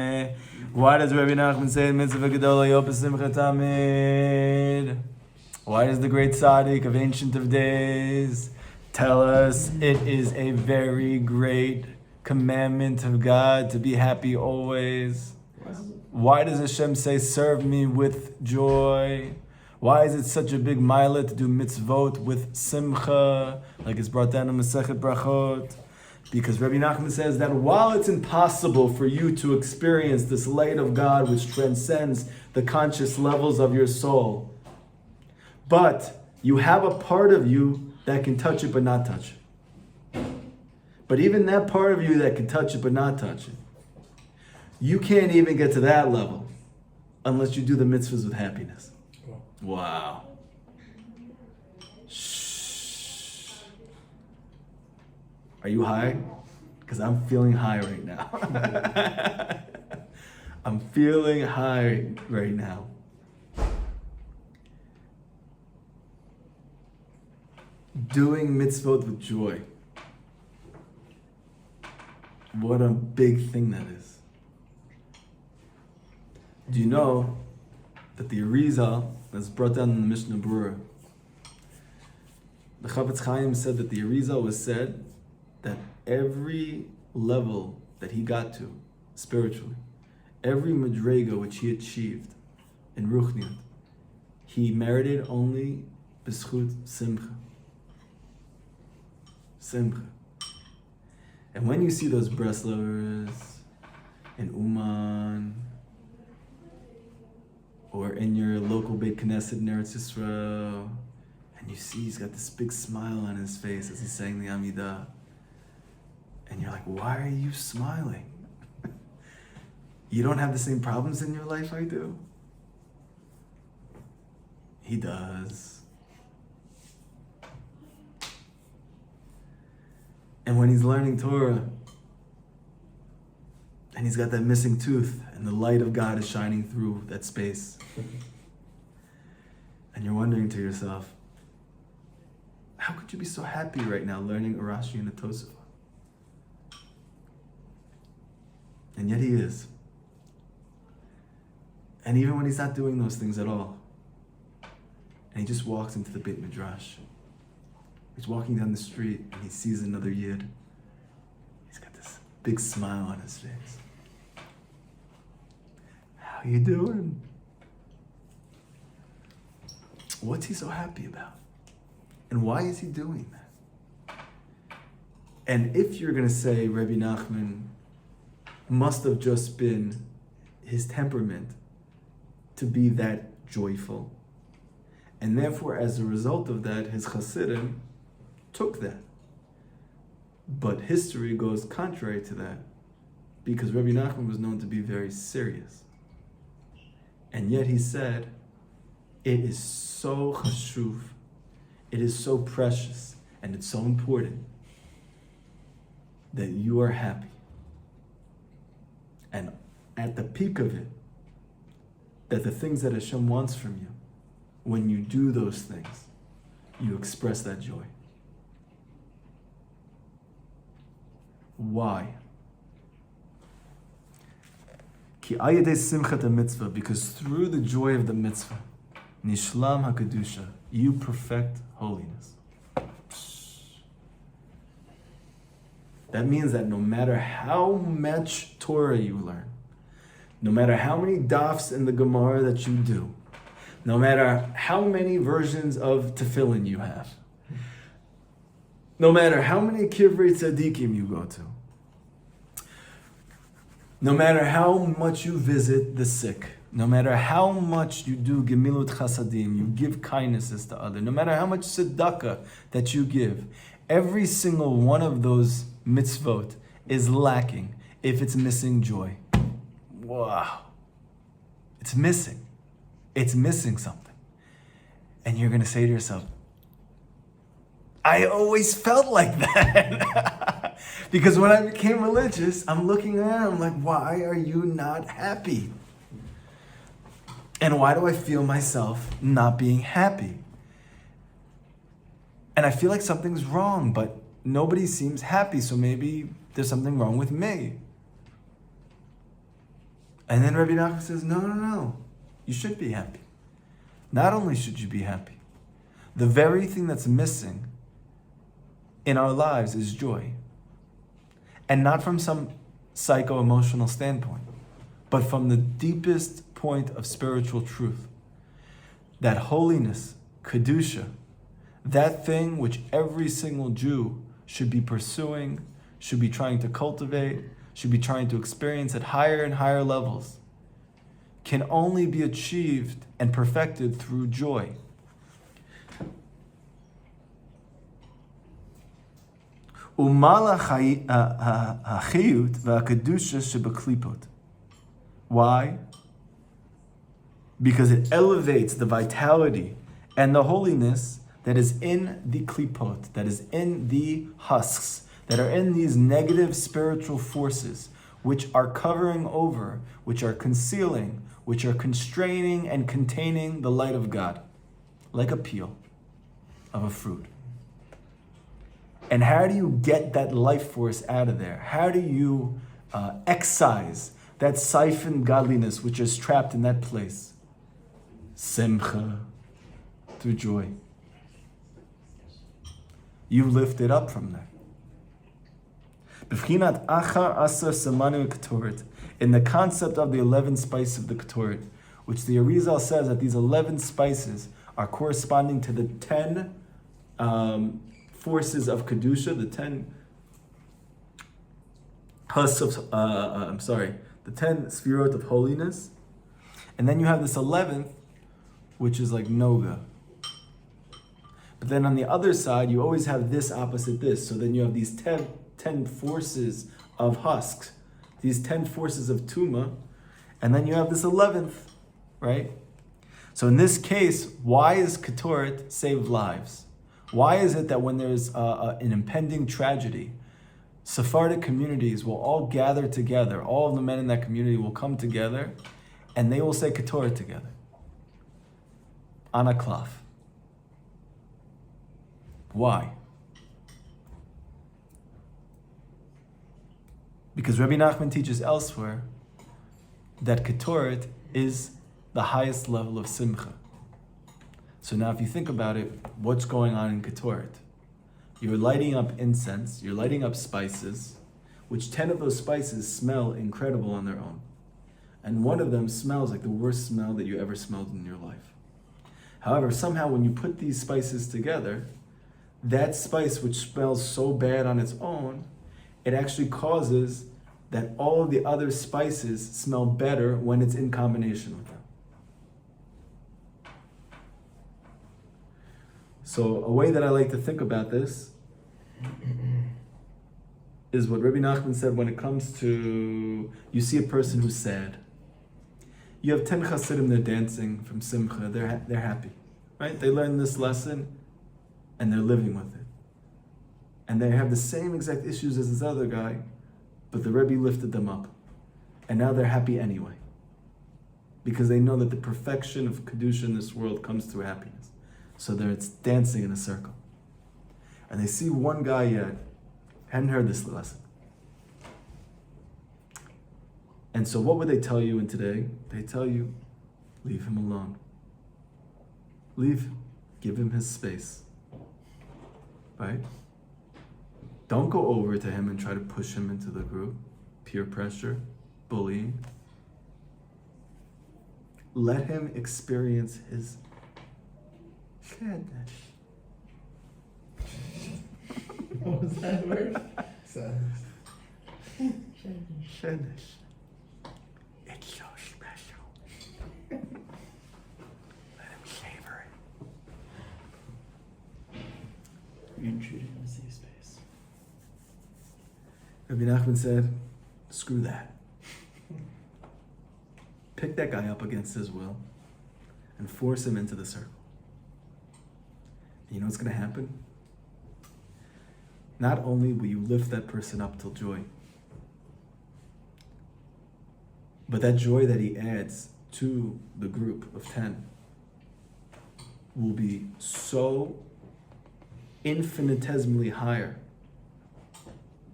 Why does Rabbi Nachman say mitzvah gedola yopa simcha tamid? Why does the great tzaddik of Ancient of Days tell us it is a very great commandment of God to be happy always? Why does Hashem say, serve me with joy? Why is it such a big milah to do mitzvot with simcha, like it's brought down in Masechet Brachot? Because Rabbi Nachman says that while it's impossible for you to experience this light of God which transcends the conscious levels of your soul, but you have a part of you that can touch it but not touch it. But even that part of you that can touch it but not touch it, you can't even get to that level unless you do the mitzvahs with happiness. Wow. Shh. Are you high? Because I'm feeling high right now. I'm feeling high right now. Doing mitzvot with joy. What a big thing that is. Do you know that the Arizal, that's brought down in the Mishnah Berurah, the Chavetz Chaim said that the Arizal was said that every level that he got to spiritually, every madrega which he achieved in Ruchniut, he merited only b'schut simcha. Simcha. And when you see those Breslovers in Uman, or in your local Beit Knesset in Eretz Yisrael, and you see he's got this big smile on his face as he's saying the Amidah, and you're like, why are you smiling? You don't have the same problems in your life I do? He does. And when he's learning Torah, and he's got that missing tooth, and the light of God is shining through that space, and you're wondering to yourself, how could you be so happy right now learning a Rashi and a Tosafot? And yet he is. And even when he's not doing those things at all, and he just walks into the Beit Midrash, he's walking down the street and he sees another Yid, he's got this big smile on his face. How you doing? What's he so happy about? And why is he doing that? And if you're going to say Rabbi Nachman must have just been his temperament to be that joyful, and therefore as a result of that, his Hasidim took that. But history goes contrary to that, because Rabbi Nachman was known to be very serious. And yet he said, it is so chashuv, it is so precious, and it's so important that you are happy. And at the peak of it, that the things that Hashem wants from you, when you do those things, you express that joy. Why? Ki ayedei simchat mitzvah, because through the joy of the mitzvah, nishlam hakadusha, you perfect holiness. That means that no matter how much Torah you learn, no matter how many dafs in the Gemara that you do, no matter how many versions of tefillin you have, no matter how many kivrei tzadikim you go to, no matter how much you visit the sick, no matter how much you do gemilut chasadim, you give kindnesses to others, no matter how much tzedakah that you give, every single one of those mitzvot is lacking if it's missing joy. Wow. It's missing. It's missing something. And you're going to say to yourself, I always felt like that. Because when I became religious, I'm looking around, I'm like, why are you not happy? And why do I feel myself not being happy? And I feel like something's wrong, but nobody seems happy, so maybe there's something wrong with me. And then Rabbi Nachman says, no. You should be happy. Not only should you be happy, the very thing that's missing in our lives is joy. And not from some psycho-emotional standpoint, but from the deepest point of spiritual truth. That holiness, Kedusha, that thing which every single Jew should be pursuing, should be trying to cultivate, should be trying to experience at higher and higher levels, can only be achieved and perfected through joy. Why? Because it elevates the vitality and the holiness that is in the klipot, that is in the husks, that are in these negative spiritual forces, which are covering over, which are concealing, which are constraining and containing the light of God, like a peel of a fruit. And how do you get that life force out of there? How do you excise that siphoned godliness which is trapped in that place? Simcha, through joy. You lift it up from there. In the concept of the 11 spices of the Ketoret, which the Arizal says that these 11 spices are corresponding to the 10 forces of Kedusha, the 10 the 10 sfirot of holiness. And then you have this 11th, which is like Noga. But then on the other side, you always have this opposite this. So then you have these 10 forces of husks, these 10 forces of Tuma, and then you have this 11th, right? So in this case, why is Ketoret save lives? Why is it that when there's an impending tragedy, Sephardic communities will all gather together, all of the men in that community will come together, and they will say Ketoret together, on a cloth? Why? Because Rabbi Nachman teaches elsewhere that Ketoret is the highest level of Simcha. So now if you think about it, what's going on in Ketoret? You're lighting up incense, you're lighting up spices, which 10 of those spices smell incredible on their own. And one of them smells like the worst smell that you ever smelled in your life. However, somehow when you put these spices together, that spice which smells so bad on its own, it actually causes that all of the other spices smell better when it's in combination with them. So a way that I like to think about this is what Rabbi Nachman said when it comes to, you see a person who's sad. You have 10 Hasidim, they're dancing from Simcha, they're happy, right? They learn this lesson and they're living with it. And they have the same exact issues as this other guy, but the Rebbe lifted them up. And now they're happy anyway. Because they know that the perfection of Kedusha in this world comes through happiness. So they're dancing in a circle. And they see one guy yet, hadn't heard this lesson. And so what would they tell you in today? They tell you, leave him alone. Leave him. Give him his space. Right? Don't go over to him and try to push him into the group. Peer pressure, bullying. Let him experience his sadness. What was that word? Sadness. Sadness. It's so special. Let him savor it. You're intruding on a safe space. Rabbi Nachman said, screw that. Pick that guy up against his will and force him into the circle. And you know what's going to happen? Not only will you lift that person up till joy, but that joy that he adds to the group of 10 will be so infinitesimally higher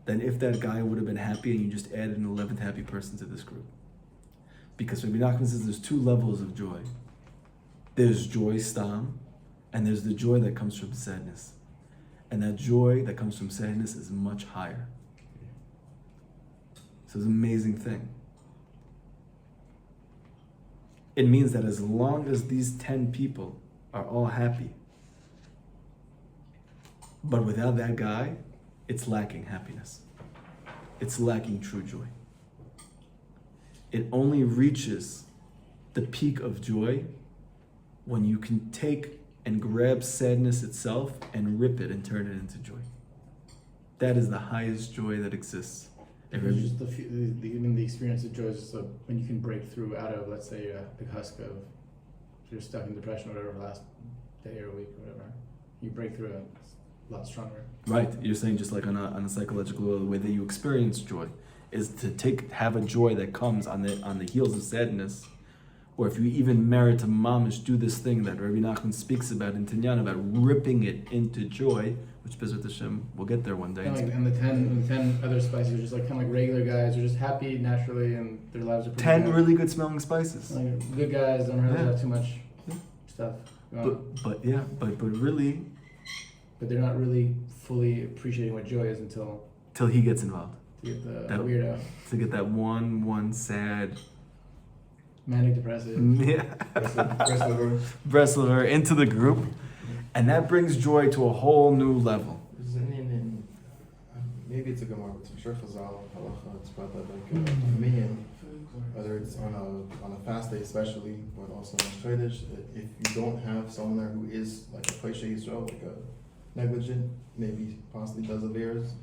than if that guy would have been happy and you just added an 11th happy person to this group. Because Rabbi Nachman says there's two levels of joy. There's joy stam, and there's the joy that comes from sadness. And that joy that comes from sadness is much higher. So it's an amazing thing. It means that as long as these 10 people are all happy, but without that guy, it's lacking happiness. It's lacking true joy. It only reaches the peak of joy when you can take and grab sadness itself and rip it and turn it into joy. That is the highest joy that exists. It's just even the experience of joy is just when you can break through out of, let's say, the husk of you're stuck in depression or whatever last day or week or whatever. You break through it, it's a lot stronger. Right. You're saying just like on a psychological level, the way that you experience joy is to have a joy that comes on the heels of sadness. Or if you even merit to mamish do this thing that Rabbi Nachman speaks about in Tinyan, about ripping it into joy, which Bezrat Hashem, we'll get there one day. And the 10 other spices are just like kind of like regular guys who are just happy naturally and their lives are pretty 10 good. really good smelling spices. Like good guys, don't really have too much stuff going on. But really... But they're not really fully appreciating what joy is until he gets involved. To get the weirdo. To get that one sad... Manic depressive. Yeah. Breslov into the group. And that brings joy to a whole new level. Maybe it's a Gemara, but I'm sure Chazal, Halacha, it's brought that like a minion, whether it's on a fast day especially, but also on Chodesh, if you don't have someone there who is like a Paisha Yisrael, like a negligent, maybe possibly does a bears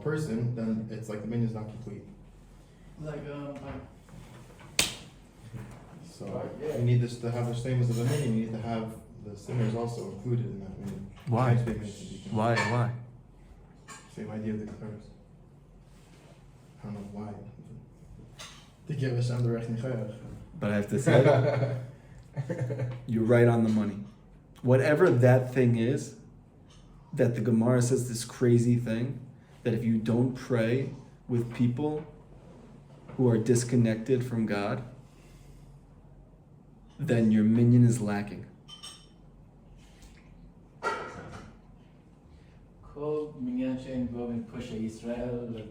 person, then it's like the minion's not complete. So you need this to have the same as the minion, you need to have the sinners also included in that minion. Why? Why? Same idea of the Keteros. I don't know why. To give Hashem the Rechni Chayach. But I have to say, you're right on the money. Whatever that thing is, that the Gemara says this crazy thing, that if you don't pray with people who are disconnected from God, then your minion is lacking. כל מניין שאין בו מפושע ישראל,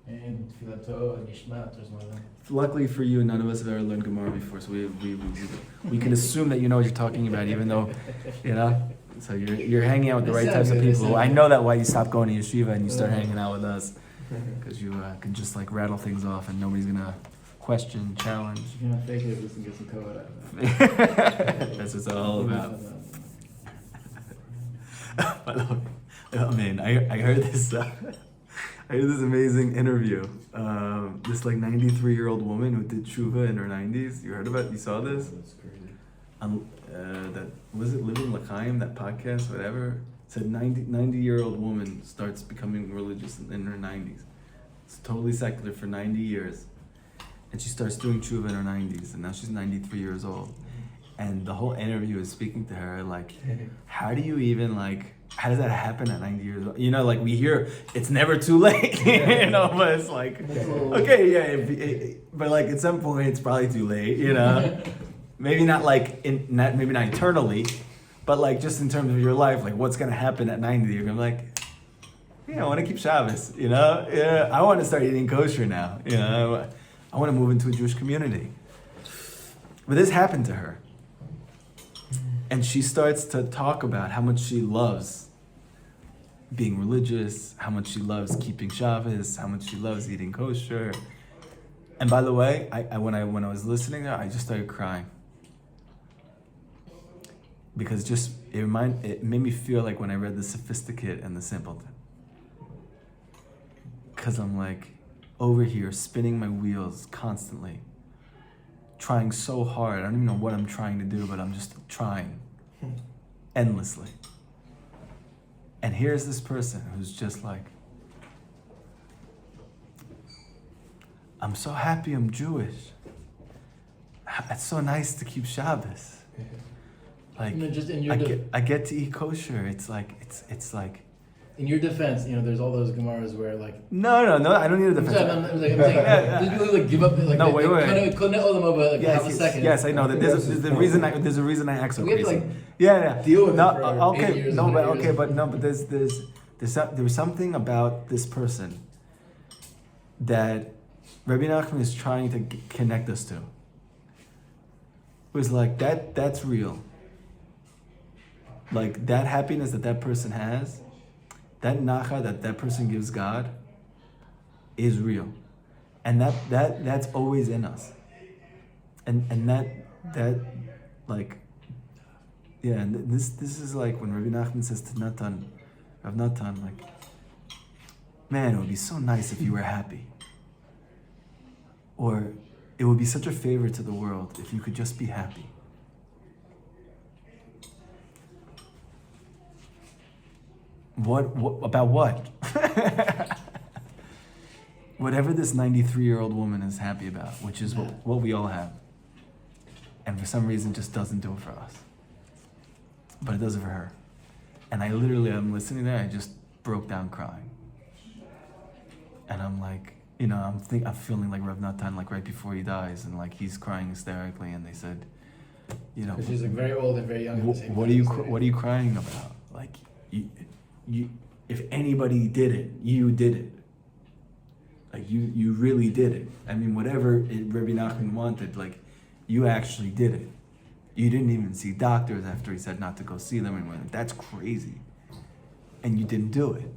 and תפילתו נשמעת or something like that. Luckily for you, none of us have ever learned Gemara before, so we can assume that you know what you're talking about, even though, so you're hanging out with the right types of people. I know that why you stopped going to yeshiva and you start hanging out with us, because you can just like rattle things off and nobody's gonna question, challenge. You cannot fake it, just get some code out of it. That's what it's all about. By the way, I mean, I heard this. I heard this amazing interview. This like 93-year-old woman who did tshuva in her 90s. You heard about it? You saw this? That's crazy. That was it. Living L'chaim, that podcast, whatever. Said 90-year-old woman starts becoming religious in her 90s. It's totally secular for 90 years, and she starts doing tshuva in her 90s, and now she's 93 years old. And the whole interview is speaking to her like, how do you even like? How does that happen at 90 years old? Like we hear it's never too late, but it's like, okay, yeah, but like at some point it's probably too late, Maybe not like, maybe not eternally, but like just in terms of your life, like what's gonna happen at 90? You're gonna be like, I want to keep Shabbos, I want to start eating kosher now, I want to move into a Jewish community. But this happened to her. And she starts to talk about how much she loves being religious, how much she loves keeping Shabbos, how much she loves eating kosher. And by the way, when I was listening to her, I just started crying. Because it made me feel like when I read The Sophisticate and The Simpleton. Because I'm like over here spinning my wheels constantly. Trying so hard. I don't even know what I'm trying to do, but I'm just trying endlessly. And here's this person who's just like, I'm so happy I'm Jewish. It's so nice to keep Shabbos. Like, Just in I get to eat kosher. It's like in your defense, there's all those Gemaras where like. No, I don't need a defense. I'm saying, there's people who like give up, like No, they wait. kind of couldn't hold them over like half a second. Yes, I know that there's a reason I act so We have to crazy. like deal with it for okay, 8 years. no, and but 8 okay, years. but there's something about this person that Rabbi Nachman is trying to connect us to. It was like that's real. Like that happiness that person has, that nacha that person gives God, is real, and that's always in us, and that like, yeah. And this is like when Rabbi Nachman says to Rav Natan, like, man, it would be so nice if you were happy, or it would be such a favor to the world if you could just be happy. What about what? Whatever this 93-year-old woman is happy about, which is what we all have, and for some reason just doesn't do it for us, but it does it for her. And I'm listening there, I just broke down crying, and I'm like, I'm feeling like Rav Natan, like right before he dies, and like he's crying hysterically, and they said, Because she's like very old and very young. At the same what are you crying about? Like you, if anybody did it, you did it. Like you really did it. I mean, whatever Rabbi Nachman wanted, like you actually did it. You didn't even see doctors after he said not to go see them, and like, that's crazy. And you didn't do it.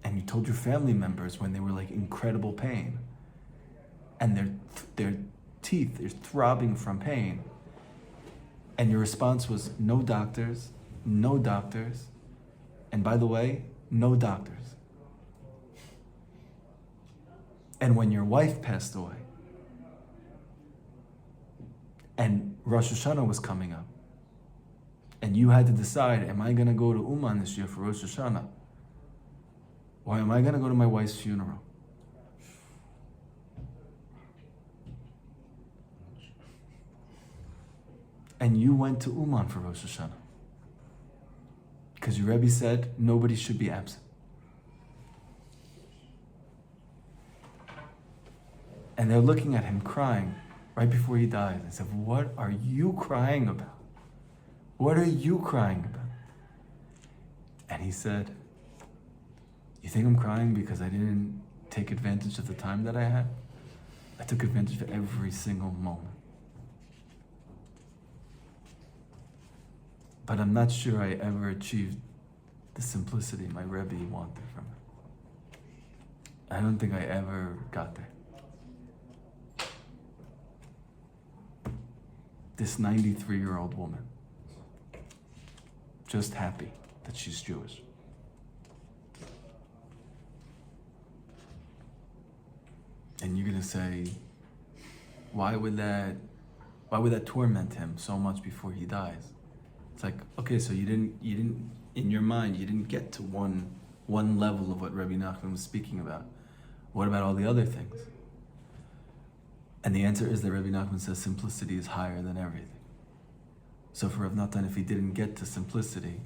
And you told your family members when they were like incredible pain, and their teeth is throbbing from pain. And your response was, no doctors, and by the way, no doctors. And when your wife passed away, and Rosh Hashanah was coming up, and you had to decide, am I going to go to Uman this year for Rosh Hashanah? Or am I going to go to my wife's funeral? And you went to Uman for Rosh Hashanah. Because your Rebbe said nobody should be absent. And they're looking at him crying right before he dies. They said, what are you crying about? What are you crying about? And he said, you think I'm crying because I didn't take advantage of the time that I had? I took advantage of every single moment. But I'm not sure I ever achieved the simplicity my Rebbe wanted from it. I don't think I ever got there. This 93-year-old woman, just happy that she's Jewish. And you're gonna say, why would that torment him so much before he dies? It's like, okay, so you didn't in your mind, you didn't get to one level of what Rabbi Nachman was speaking about. What about all the other things? And the answer is that Rabbi Nachman says simplicity is higher than everything. So for Rav Natan, if he didn't get to simplicity,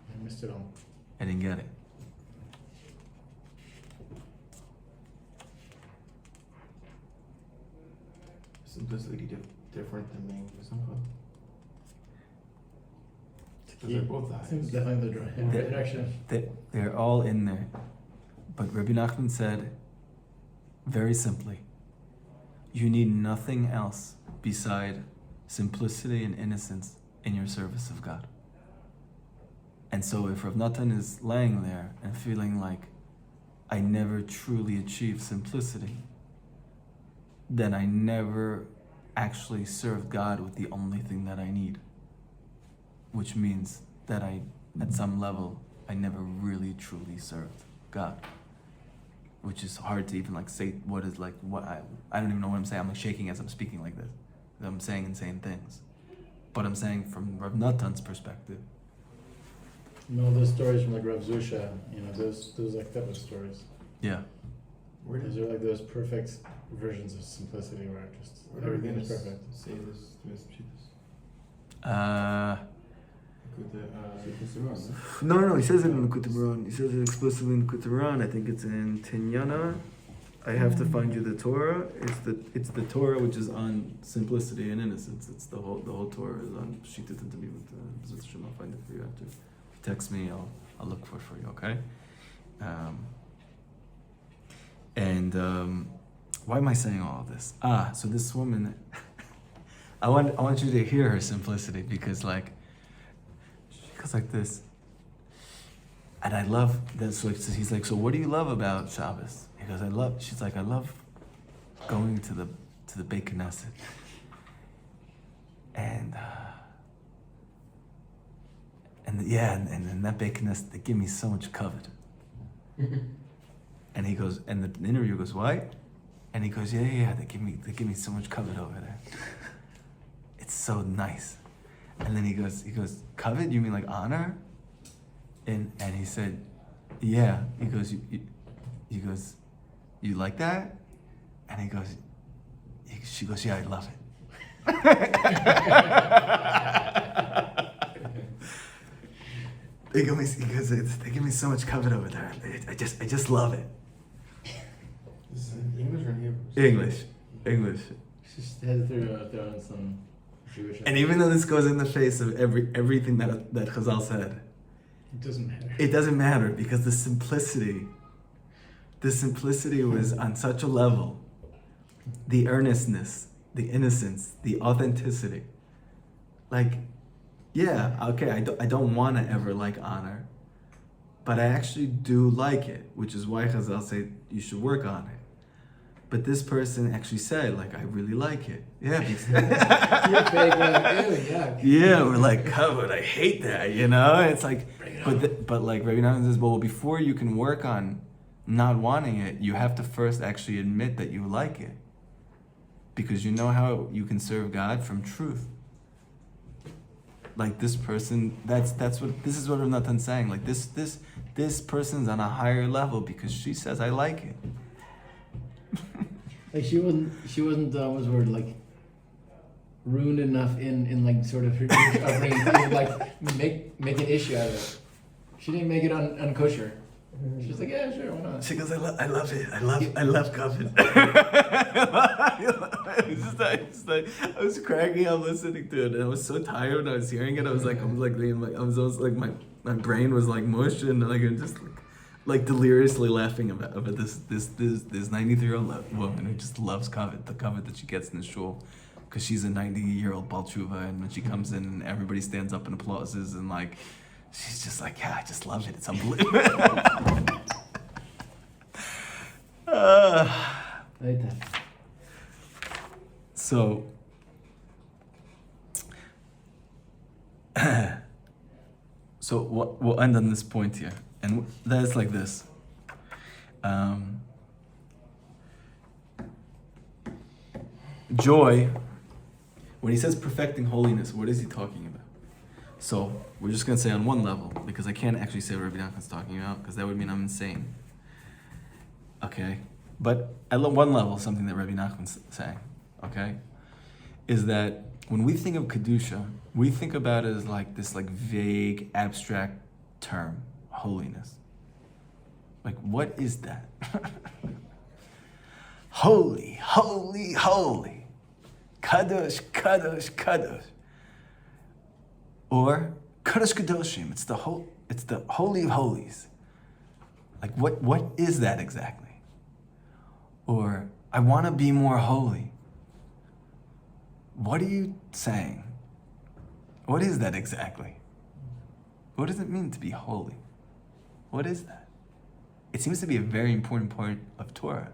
I missed it all. I didn't get it. Simplicity different than being simple. Because they're both the Seems highest. definitely the right direction. They're all in there. But Rabbi Nachman said, very simply, you need nothing else beside simplicity and innocence in your service of God. And so if Rav Natan is laying there and feeling like, I never truly achieved simplicity, then I never actually served God with the only thing that I need. Which means that at some level, I never really truly served God. Which is hard to even say I don't even know what I'm saying. I'm like shaking as I'm speaking like this. I'm saying insane things. But I'm saying from Rav Natan's perspective. All those stories from Rav Zusha, those type of stories. Yeah. Those are those perfect versions of simplicity where everything is perfect. Say this to Miss Pshitas. No, he says it in Likutey Moharan. He says it explicitly in Likutey Moharan. I think it's in Tinyana. I have to find you the Torah. It's the Torah which is on simplicity and innocence. It's the whole Torah is on Shittat and Tamimut. I'll find it for you after. If you text me, I'll look for you. Okay. Why am I saying all of this? So this woman, I want you to hear her simplicity because like she goes like this, and I love that. So he's like, so what do you love about Shabbos? He goes, she's like, I love going to the Beit Knesset, and in that Beit Knesset they give me so much kavod. And he goes, and the interviewer goes, why? And he goes, yeah, they give me so much kavod over there. It's so nice. And then he goes, kavod? You mean like honor? And he said, yeah. He goes, you like that? And she goes, yeah, I love it. They give me so much kavod over there. I just love it. Is it English or Hebrew? English. She just had to throw in some Jewish. And even though this goes in the face of everything that Chazal said, it doesn't matter. It doesn't matter because the simplicity was on such a level. The earnestness, the innocence, the authenticity. Like, yeah, okay, I don't want to ever like honor, but I actually do like it, which is why Chazal say you should work on it. But this person actually said, like, I really like it. Yeah, because You're fake, yeah, we're like, kavod, I hate that, you know? It's like, but like Rabbi Nachman says, well, before you can work on not wanting it, you have to first actually admit that you like it. Because you know how you can serve God from truth. Like this person, this is what Rav Natan's saying. Like this person's on a higher level because she says, I like it. Like she wasn't what's the word, like ruined enough in like sort of her upbringing to like make an issue out of it. She didn't make it unkosher. She's like, yeah, sure, why not? She goes, I love it. I love kavod. I was cracking up listening to it, and I was so tired when I was hearing it. I was my brain was like mush, and like I'm just like deliriously laughing about this 93-year-old woman who just loves kavod, the kavod that she gets in the shul, because she's a 90-year-old Baal Tshuva, and when she comes in, and everybody stands up and applauses, and like. She's just like, yeah, I just love it. It's unbelievable. Like that. So we'll end on this point here. And that is like this. Joy, when he says perfecting holiness, what is he talking about? So we're just going to say on one level, because I can't actually say what Rabbi Nachman's talking about, because that would mean I'm insane. Okay? But at one level, something that Rabbi Nachman's saying, okay, is that when we think of Kedusha, we think about it as like this like vague, abstract term, holiness. Like, what is that? Holy, holy, holy. Kadosh, kadosh, kadosh. Or Kadosh Kadoshim, it's the Holy of Holies. Like what is that exactly? Or I want to be more holy. What are you saying? What is that exactly? What does it mean to be holy? What is that? It seems to be a very important point of Torah.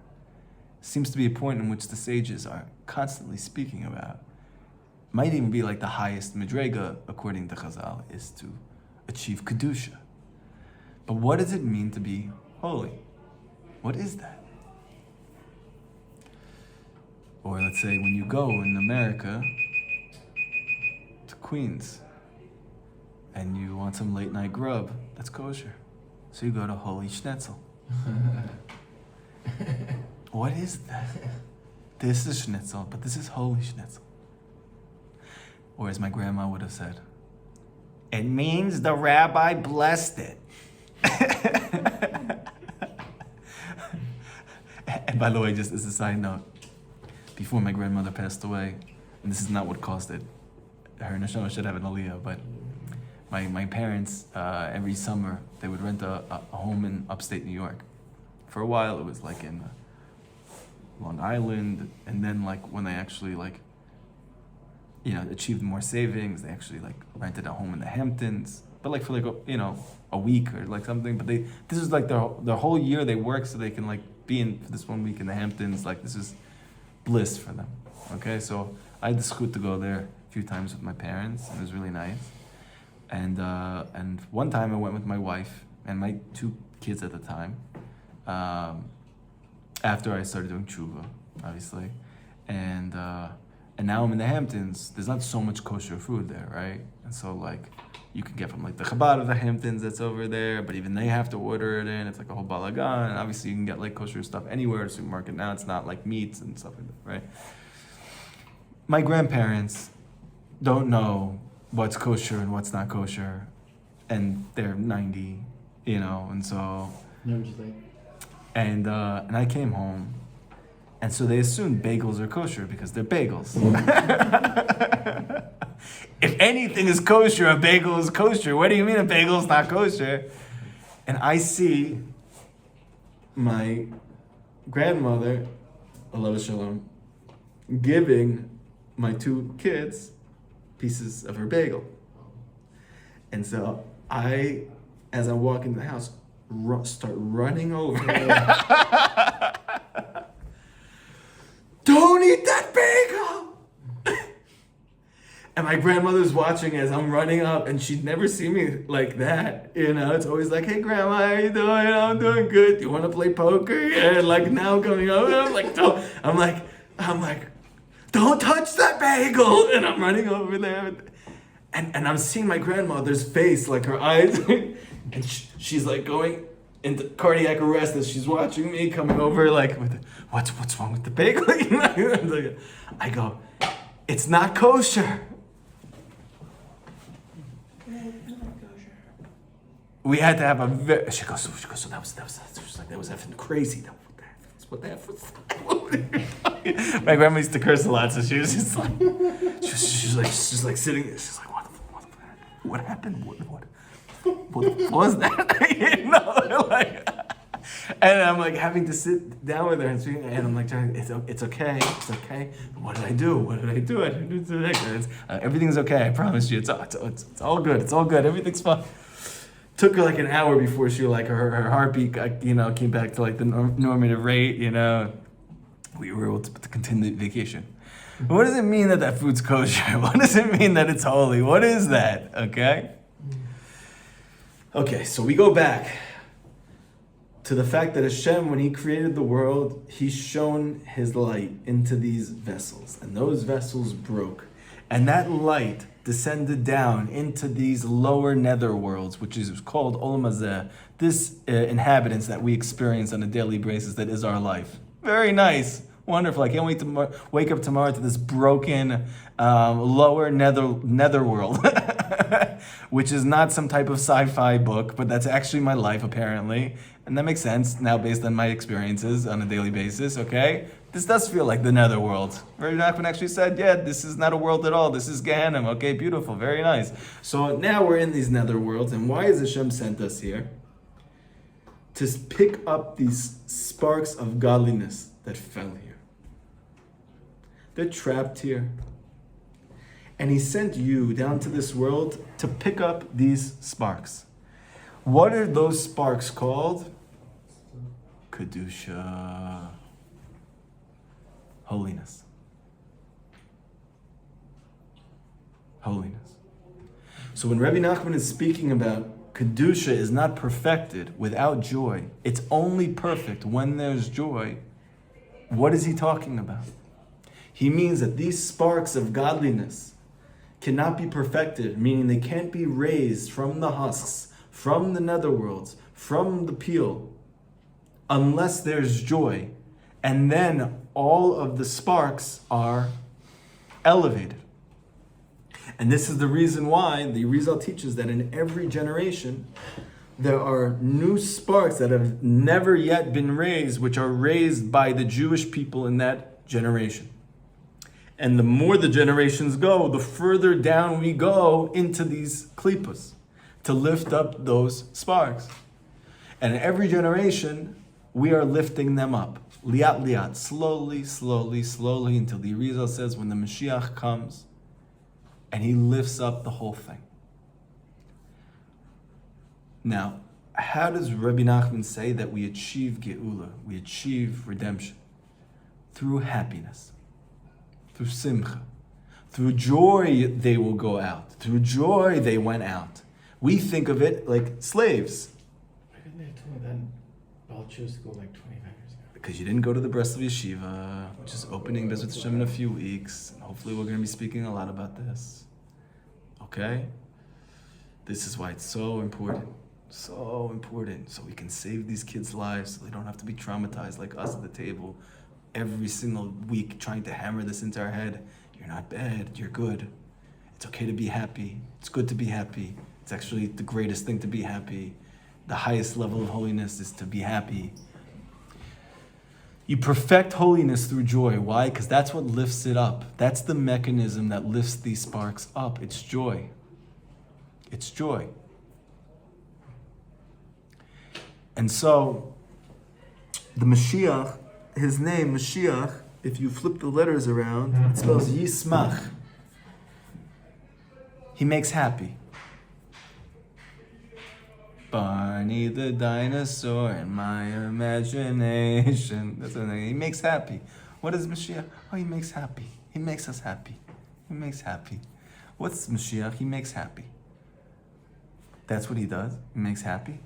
It seems to be a point in which the sages are constantly speaking about. Might even be like the highest madrega, according to Chazal, is to achieve Kedusha. But what does it mean to be holy? What is that? Or let's say when you go in America to Queens and you want some late night grub, that's kosher. So you go to Holy Schnitzel. What is that? This is schnitzel, but this is holy schnitzel. Or as my grandma would have said, It means the rabbi blessed it. And by the way, just as a side note, before my grandmother passed away, and this is not what caused it, her neshama should have an aliyah, but my parents, every summer, they would rent a home in upstate New York. For a while, it was like in Long Island, and then like when they actually like, achieved more savings, they actually like rented a home in the Hamptons, but like for like a week or like something. But this is like their whole year they work so they can like be in for this 1 week in the Hamptons. Like this is bliss for them. Okay, so I had the schut to go there a few times with my parents, and it was really nice. And one time I went with my wife and my 2 kids at the time. After I started doing tshuva, obviously, and now I'm in the Hamptons. There's not so much kosher food there, right? And so like you can get from like the Chabad of the Hamptons that's over there, but even they have to order it in. It's like a whole balagan. And obviously you can get like kosher stuff anywhere at a supermarket now. It's not like meats and stuff like that, right? My grandparents don't know what's kosher and what's not kosher, and they're 90, and so. Never just like. And I came home, and so they assumed bagels are kosher because they're bagels. If anything is kosher, a bagel is kosher. What do you mean a bagel is not kosher? And I see my grandmother, alav shalom, giving my 2 kids pieces of her bagel. And so as I walk into the house, start running over. Don't eat that bagel! And my grandmother's watching as I'm running up, and she'd never see me like that. It's always like, hey grandma, how you doing? I'm doing good. Do you want to play poker? Yeah, like now coming over, I'm like, no. I'm like, don't touch that bagel! And I'm running over there. And I'm seeing my grandmother's face, like her eyes, and she's like going into cardiac arrest as she's watching me coming over, like, what's wrong with the bagel? I go, it's not kosher. We had to have a she goes, so that was effing crazy. What the F was my grandma used to curse a lot, so she was just like, she's like sitting there, she's like, what happened? What was that? Like, and I'm like having to sit down with her, and I'm like, it's okay. What did I do? I didn't do that. Everything's okay. I promise you. It's all good. It's all good. Everything's fine. Took her like an hour before she like her heartbeat came back to like the normative rate. We were able to continue the vacation. But what does it mean that food's kosher? What does it mean that it's holy? What is that? Okay, so we go back to the fact that Hashem, when He created the world, He shone His light into these vessels, and those vessels broke, and that light descended down into these lower nether worlds, which is called Olam Hazeh, this inhabitants that we experience on a daily basis that is our life. Very nice. Wonderful. I can't wait to wake up tomorrow to this broken lower nether world, which is not some type of sci-fi book, but that's actually my life apparently. And that makes sense now based on my experiences on a daily basis, okay? This does feel like the nether world. Rabbi Nachman actually said, yeah, this is not a world at all. This is Gehenna. Okay, beautiful. Very nice. So now we're in these nether worlds, and why has Hashem sent us here? To pick up these sparks of godliness that fell here. They're trapped here. And He sent you down to this world to pick up these sparks. What are those sparks called? Kedusha. Holiness. Holiness. So when Rabbi Nachman is speaking about Kedusha is not perfected without joy, it's only perfect when there's joy, what is he talking about? He means that these sparks of godliness cannot be perfected, meaning they can't be raised from the husks, from the netherworlds, from the peel, unless there's joy. And then all of the sparks are elevated. And this is the reason why the Yisrael teaches that in every generation, there are new sparks that have never yet been raised, which are raised by the Jewish people in that generation. And the more the generations go, the further down we go into these klipos to lift up those sparks. And in every generation, we are lifting them up. Liat liat, slowly, slowly, slowly, until the Yisrael says when the Mashiach comes and he lifts up the whole thing. Now, how does Rabbi Nachman say that we achieve Geula, we achieve redemption? Through happiness, through simcha, through joy they will go out, through joy they went out. We think of it like slaves. Why couldn't they have told me that about Jews to go like 25 years ago? Because you didn't go to the Breslov Yeshiva, which is opening Bezrat Hashem in a few weeks. And hopefully we're going to be speaking a lot about this. Okay? This is why it's so important. So important. So we can save these kids' lives so they don't have to be traumatized like us at the table every single week trying to hammer this into our head. You're not bad. You're good. It's okay to be happy. It's good to be happy. It's actually the greatest thing to be happy. The highest level of holiness is to be happy. You perfect holiness through joy. Why? Because that's what lifts it up. That's the mechanism that lifts these sparks up. It's joy. It's joy. And so, the Mashiach, his name, Mashiach, if you flip the letters around, it spells Yismach. He makes happy. Barney the dinosaur in my imagination. That's what he makes happy. What is Mashiach? Oh, he makes happy. He makes us happy. He makes happy. What's Mashiach? He makes happy. That's what he does. He makes happy.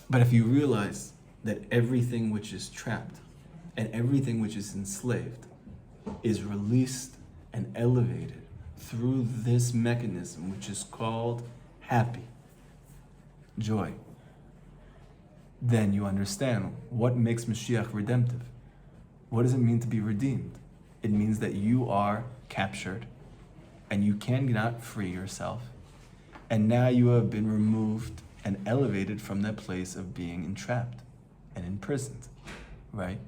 But if you realize that everything which is trapped and everything which is enslaved is released and elevated through this mechanism which is called happy, joy, then you understand what makes Mashiach redemptive. What does it mean to be redeemed? It means that you are captured and you cannot free yourself. And now you have been removed and elevated from that place of being entrapped and imprisoned, right?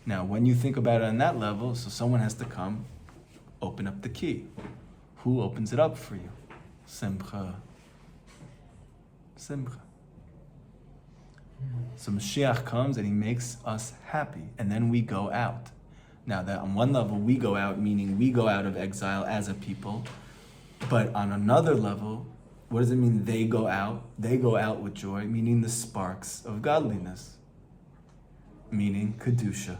Now, when you think about it on that level, so someone has to come, open up the key. Who opens it up for you? Simcha. Simcha. So Mashiach comes and he makes us happy, and then we go out. Now, that on one level, we go out, meaning we go out of exile as a people, but on another level, what does it mean they go out? They go out with joy, meaning the sparks of godliness, meaning Kedusha.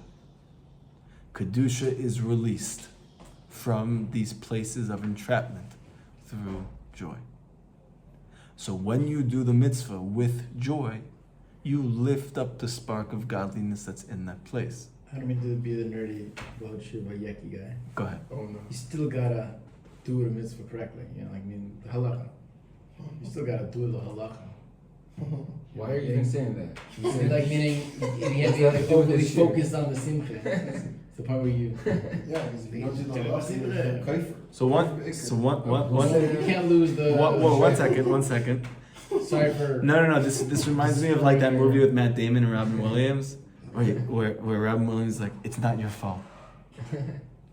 Kedusha is released from these places of entrapment through joy. So when you do the mitzvah with joy, you lift up the spark of godliness that's in that place. I don't mean to be the nerdy Bald Shiva Yeki guy. Go ahead. Oh no. You still gotta do the mitzvah correctly. You know, like, I mean, the halacha. You still gotta do the halacha. Why are you even saying that? Like, meaning, you have to like overly focus on the simcha. It's the part where you. Yeah, because you don't do the halacha, kaifer. So one. You can't lose the. One second. Sorry for. No. This reminds me of like that movie with Matt Damon and Robin Williams, where Robin Williams is like, "It's not your fault.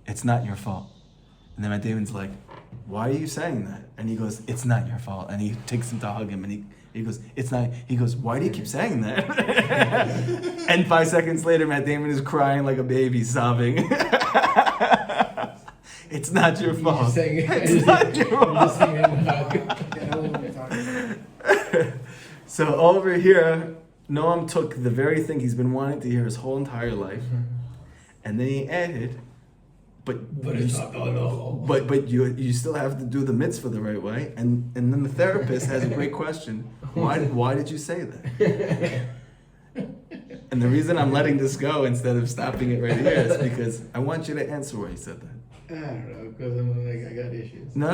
It's not your fault," and then Matt Damon's like, "Why are you saying that?" And he goes, "It's not your fault." And he takes him to hug him, and he goes, "It's not." He goes, "Why do you keep saying that?" And 5 seconds later, Matt Damon is crying like a baby, sobbing. It's not your fault. It's not your fault. So over here, Noam took the very thing he's been wanting to hear his whole entire life, and then he added, but you still have to do the mitzvah the right way. And then the therapist has a great question. Why did you say that? And the reason I'm letting this go instead of stopping it right here is because I want you to answer why you said that. I don't know, because I'm like, I got issues. No.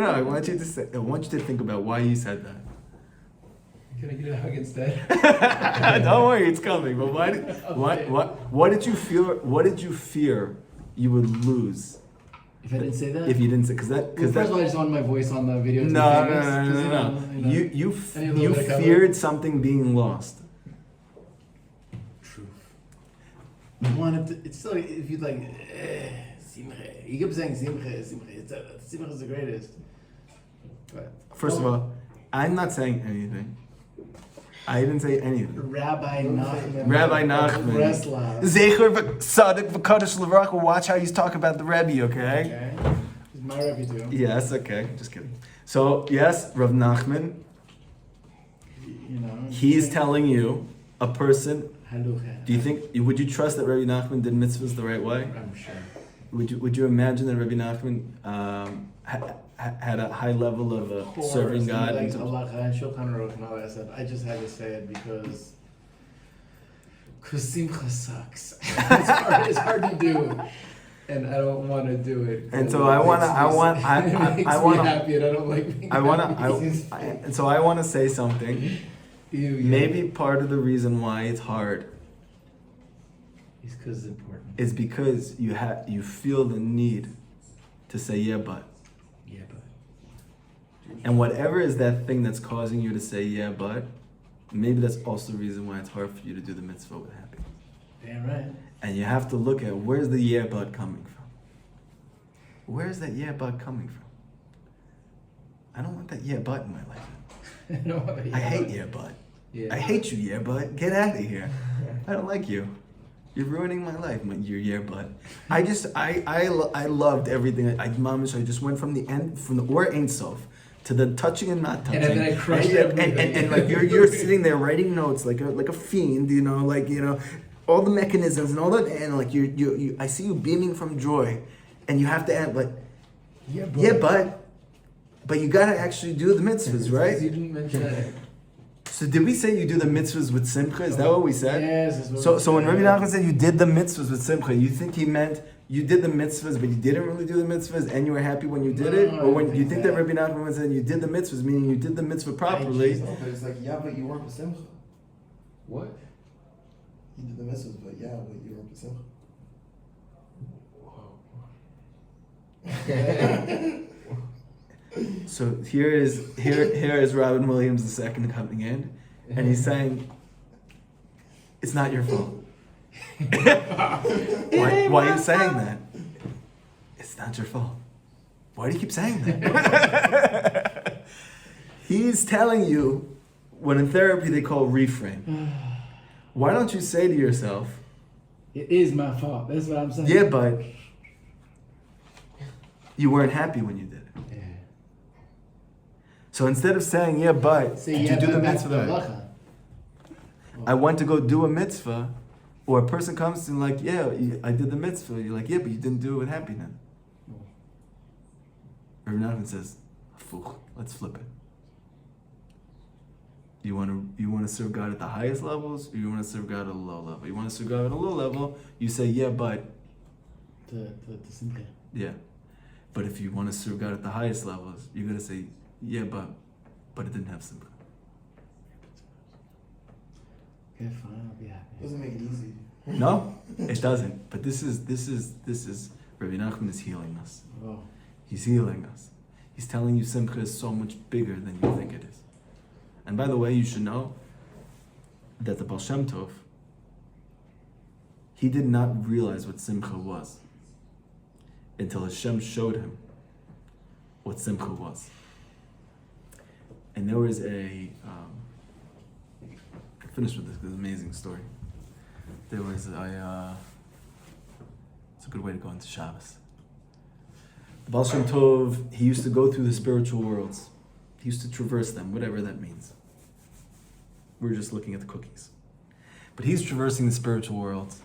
I want you to think about why you said that. Can I get a hug instead? Don't worry, it's coming. But what did you fear? What did you fear you would lose If I didn't say that? If you didn't say, because First of all, I just wanted my voice on the video to be no, famous. 'Cause, no. You I need a little bit of cover. feared something being lost. Truth. You wanted to, it's still, if you'd like, Simcha. You keep saying Simcha. Simcha is the greatest. But, First of all, I'm not saying anything. I didn't say anything. Rabbi Nachman. Breslov. Breslov. Zecher v'Sadik v'Kadosh L'Vrach. Watch how he's talking about the Rebbe, okay? Okay. He's my Rebbe too. Yes, okay. Just kidding. So, yes, Rav Nachman, he's telling you, a person, do you think, would you trust that Rabbi Nachman did mitzvahs the right way? I'm sure. Would you imagine that Rabbi Nachman had a high level of serving God? Like Allah and Shulchan Aruch and all that stuff. I just had to say it because Simcha sucks. It's hard to do, and I don't want to do it. And so I want me happy, and I don't like being and so I want to say something. Maybe part of the reason why it's hard is because it's important. Is because you feel the need to say yeah but. Yeah but. And whatever is that thing that's causing you to say yeah but, maybe that's also the reason why it's hard for you to do the mitzvah with happiness. Damn right. And you have to look at where's the yeah but coming from. Where's that yeah but coming from? I don't want that yeah but in my life. I hate yeah but. Yeah. I hate you yeah but. Get out of here. I don't like you. You're ruining my life, your yeah but. I loved everything. I just went from the or Ein Sof to the touching and not touching. And then I crushed everything. And like you're sitting there writing notes like a fiend, all the mechanisms and all that, and like you I see you beaming from joy, and you have to add like yeah but you gotta actually do the mitzvahs, right? You didn't mention that. So did we say you do the mitzvahs with simcha? Is that what we said? Yes. That's what So when Rabbi Nachman said you did the mitzvahs with simcha, you think he meant you did the mitzvahs, but you didn't really do the mitzvahs, and you were happy when you did it? Or when you think that Rabbi Nachman said you did the mitzvahs, meaning you did the mitzvah properly? No, but it's like, yeah, but you weren't with Simcha. What? You did the mitzvahs, but yeah, but you weren't with Simcha. So here is Robin Williams II coming in, and he's saying, "It's not your fault." Why are you saying that? It's not your fault. Why do you keep saying that? He's telling you what in therapy they call reframe. Why don't you say to yourself, it is my fault. That's what I'm saying. yeah, but you weren't happy when you did it. Yeah. So instead of saying, yeah, but Say, did you do the that's mitzvah? I went to go do a mitzvah, or a person comes to you like, yeah, I did the mitzvah. You're like, yeah, but you didn't do it with happiness. Rabbi Nachman says, "Fuch, let's flip it. You want to serve God at the highest levels, or you want to serve God at a low level? You want to serve God at a low level, you say, yeah, but. To simcha. Yeah. But if you want to serve God at the highest levels, you got to say, yeah, but it didn't have simcha. Okay, fine, I'll be happy. Doesn't make it easy. No, it doesn't. But this is Rabbi Nachman is healing us. Oh. He's healing us. He's telling you simcha is so much bigger than you think it is. And by the way, you should know that the Baal Shem Tov, he did not realize what simcha was until Hashem showed him what simcha was. And there was I'll finish with this amazing story. There was it's a good way to go into Shabbos. The Baal Shem Tov, he used to go through the spiritual worlds. He used to traverse them, whatever that means. We're just looking at the cookies. But he's traversing the spiritual worlds.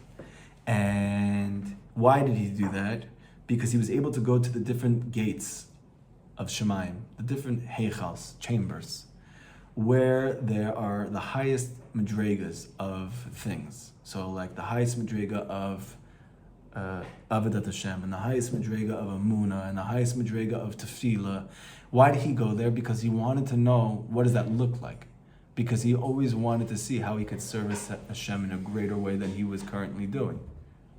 And why did he do that? Because he was able to go to the different gates of Shemayim, the different heichals, chambers, where there are the highest madregas of things. So like the highest madrega of Avodat Hashem, and the highest madrega of Amunah, and the highest madrega of Tefillah. Why did he go there? Because he wanted to know what does that look like. Because he always wanted to see how he could service Hashem in a greater way than he was currently doing.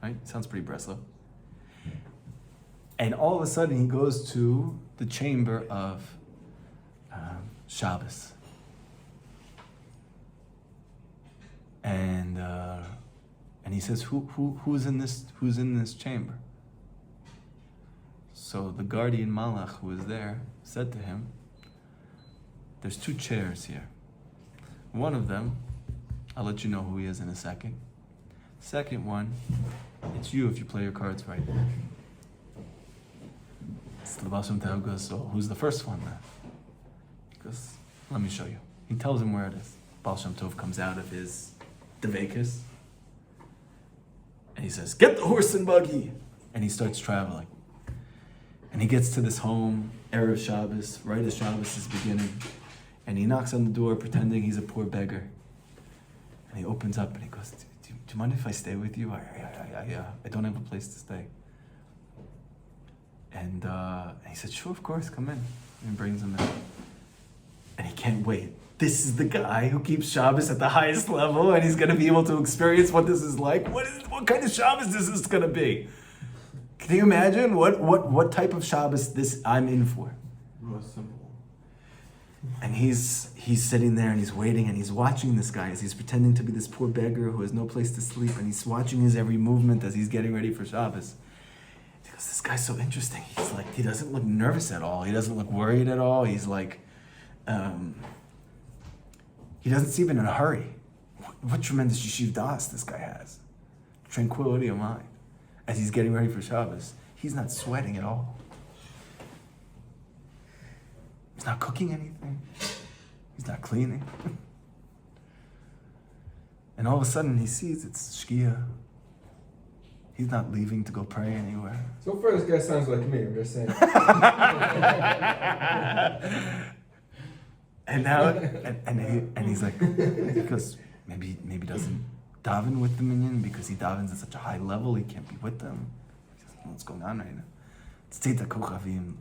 Right? Sounds pretty Breslov. And all of a sudden, he goes to the chamber of Shabbos. And he says, who's in this chamber? So the guardian Malach who was there said to him, there's 2 chairs here. One of them, I'll let you know who he is in a second. Second one, it's you if you play your cards right. So the Baal Shem Tov goes, so who's the first one then? He goes, let me show you. He tells him where it is. Baal Shem Tov comes out of his Devekas, and he says, get the horse and buggy. And he starts traveling. And he gets to this home, Erev Shabbos, right as Shabbos is beginning. And he knocks on the door pretending he's a poor beggar. And he opens up and he goes, do you mind if I stay with you? I don't have a place to stay. And he said, sure, of course, come in. And he brings him in. And he can't wait. This is the guy who keeps Shabbos at the highest level, and he's going to be able to experience what this is like. What kind of Shabbos is this going to be? Can you imagine what type of Shabbos this I'm in for? Most simple. And he's sitting there and he's waiting and he's watching this guy as he's pretending to be this poor beggar who has no place to sleep, and he's watching his every movement as he's getting ready for Shabbos. He goes, this guy's so interesting. He's like, he doesn't look nervous at all. He doesn't look worried at all. He's like, he doesn't seem in a hurry. What tremendous yeshiv das this guy has. Tranquility of mind. As he's getting ready for Shabbos, he's not sweating at all. He's not cooking anything. He's not cleaning. And all of a sudden he sees it's Shkia. He's not leaving to go pray anywhere. So far, this guy sounds like me. I'm just saying. And now, and he's like, because maybe doesn't daven with the minyan because he davens at such a high level, he can't be with them. He doesn't know what's going on right now. It's Tzeta Kochavim.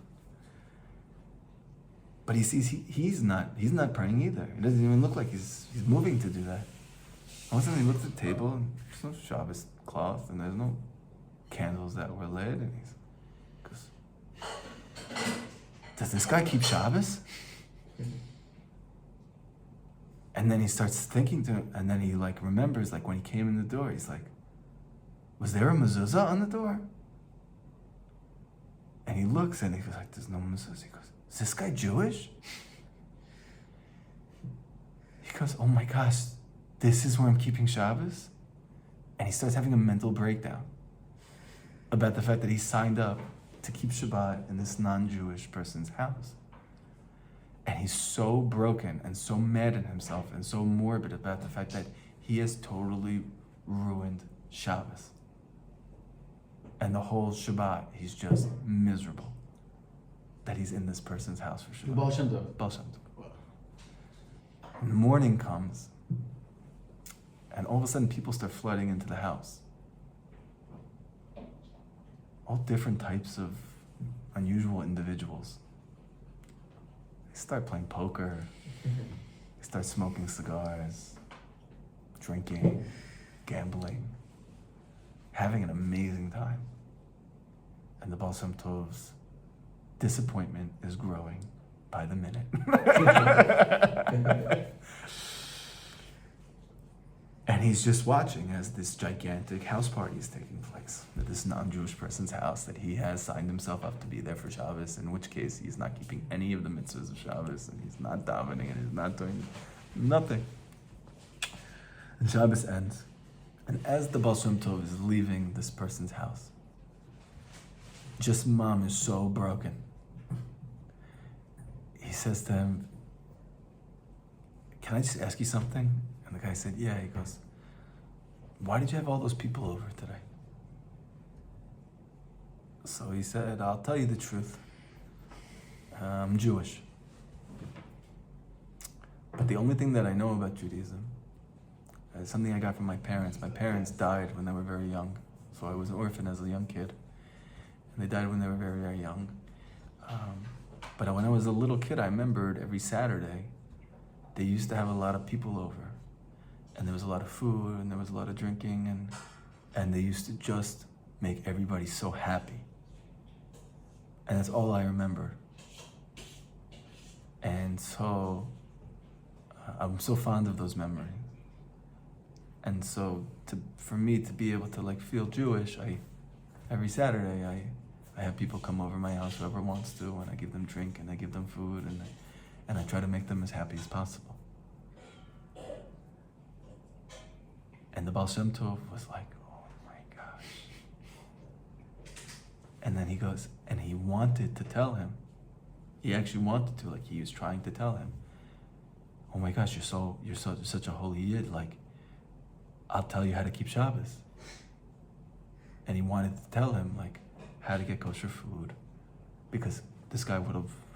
But he sees he's not praying either. He doesn't even look like he's moving to do that. All of a sudden he looks at the table and there's no Shabbos cloth and there's no candles that were lit, and he goes, does this guy keep Shabbos? And then he starts thinking and then he remembers when he came in the door, he's like, was there a mezuzah on the door? And he looks and he goes there's no mezuzah. He goes, is this guy Jewish? He goes, oh my gosh, this is where I'm keeping Shabbos? And he starts having a mental breakdown about the fact that he signed up to keep Shabbat in this non-Jewish person's house. And he's so broken and so mad at himself and so morbid about the fact that he has totally ruined Shabbos. And the whole Shabbat, he's just miserable that he's in this person's house for Shabbat. Baal Shem Tov. Baal Shem Tov. And the morning comes, and all of a sudden people start flooding into the house. All different types of unusual individuals. They start playing poker, they start smoking cigars, drinking, gambling, having an amazing time. And the Baal Shem Tov's disappointment is growing by the minute. And he's just watching as this gigantic house party is taking place at this non-Jewish person's house that he has signed himself up to be there for Shabbos, in which case he's not keeping any of the mitzvahs of Shabbos, and he's not davening, and he's not doing nothing. And Shabbos ends. And as the Baal Shem Tov is leaving this person's house, just mom is so broken. He says to him, can I just ask you something? And the guy said, yeah. He goes, why did you have all those people over today? So he said, I'll tell you the truth. I'm Jewish. But the only thing that I know about Judaism is something I got from my parents. My parents died when they were very young. So I was an orphan as a young kid. And they died when they were very, very young. But when I was a little kid, I remembered every Saturday, they used to have a lot of people over. And there was a lot of food, and there was a lot of drinking, and they used to just make everybody so happy. And that's all I remember. And so, I'm so fond of those memories. And so, for me to be able to like feel Jewish, every Saturday I have people come over my house, whoever wants to, and I give them drink and I give them food, and I try to make them as happy as possible. And the Baal Shem Tov was like, oh my gosh. And then he goes, and he wanted to tell him. He actually wanted to, like he was trying to tell him, oh my gosh, you're such a holy Yid, like, I'll tell you how to keep Shabbos. And he wanted to tell him, like, how to get kosher food, because this guy would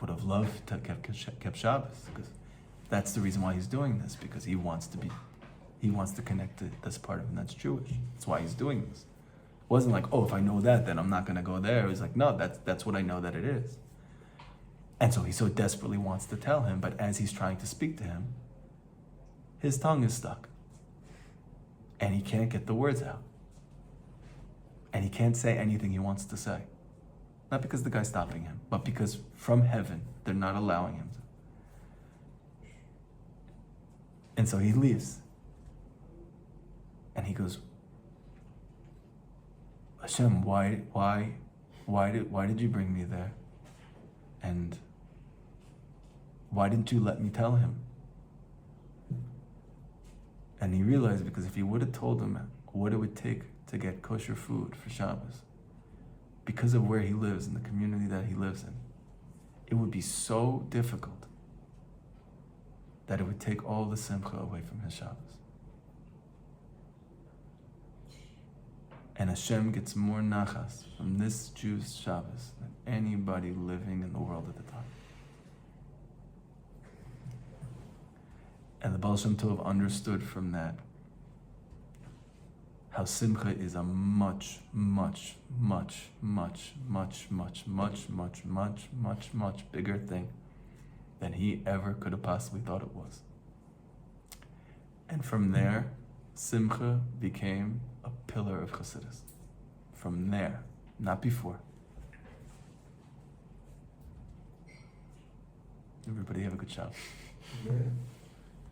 have loved to kept Shabbos, because that's the reason why he's doing this, because he wants to connect to this part of him that's Jewish. That's why he's doing this. It wasn't like, oh, if I know that, then I'm not gonna go there. It was like, no, that's what I know that it is. And so he so desperately wants to tell him, but as he's trying to speak to him, his tongue is stuck. And he can't get the words out. And he can't say anything he wants to say. Not because the guy's stopping him, but because from heaven, they're not allowing him to. And so he leaves. And he goes, Hashem, why did you bring me there? And why didn't you let me tell him? And he realized, because if he would have told him what it would take to get kosher food for Shabbos, because of where he lives and the community that he lives in, it would be so difficult that it would take all the simcha away from his Shabbos. And Hashem gets more nachas from this Jew's Shabbos than anybody living in the world at the time. And the Baal Shem Tov understood from that how simcha is a much bigger thing than he ever could have possibly thought it was. And from there, simcha became a pillar of Chassidus. From there, not before. Everybody have a good Shabbos. Yeah.